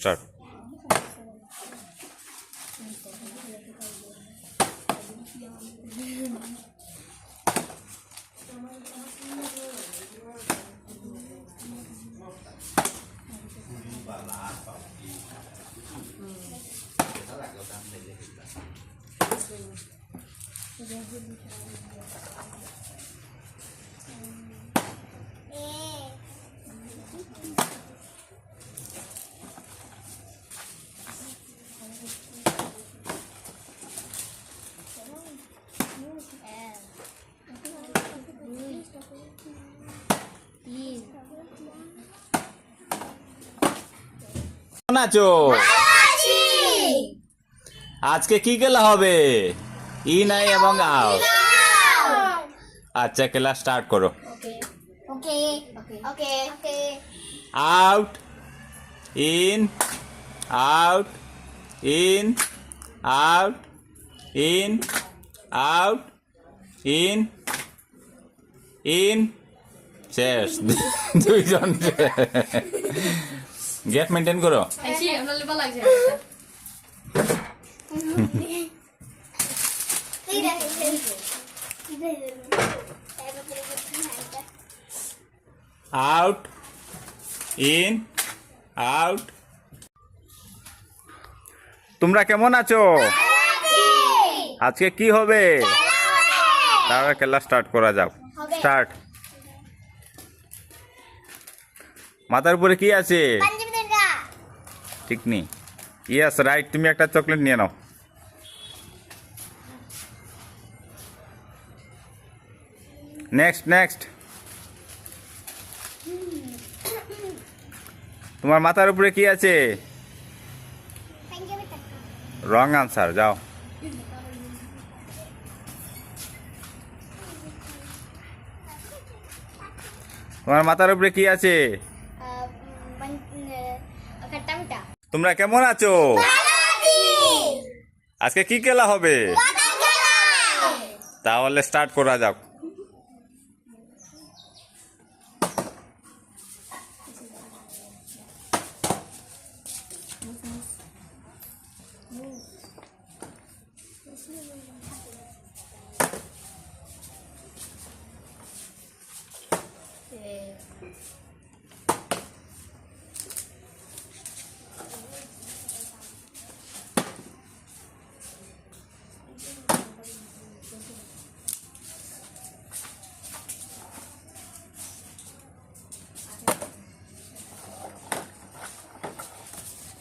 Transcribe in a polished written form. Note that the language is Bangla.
স্টার্ট। কেমন আছো? আজকে কি খেলা হবে? ইন আই এবং আউট। আচ্ছা, খেলা স্টার্ট করো। Out, in, out, in, out, in, out, in, in. শেষ। দুইজন গ্যাপ মেনটেন করো। Out, in, out. তোমরা কেমন আছো? আজকে কি হবে? তাহলে খেলা স্টার্ট করা যাক। স্টার্ট। মাথার উপরে কি আছে? ঠিক নেই। Yes, right. তুমি একটা চকলেট নিয়ে নাও। Next next. তোমার মাথার উপরে কি আছে? রং আনসার, যাও। তোমার মাথার উপরে কি আছে? তোমরা কেমন আছো? আজকে কি খেলা হবে? তাহলে স্টার্ট করা যাক।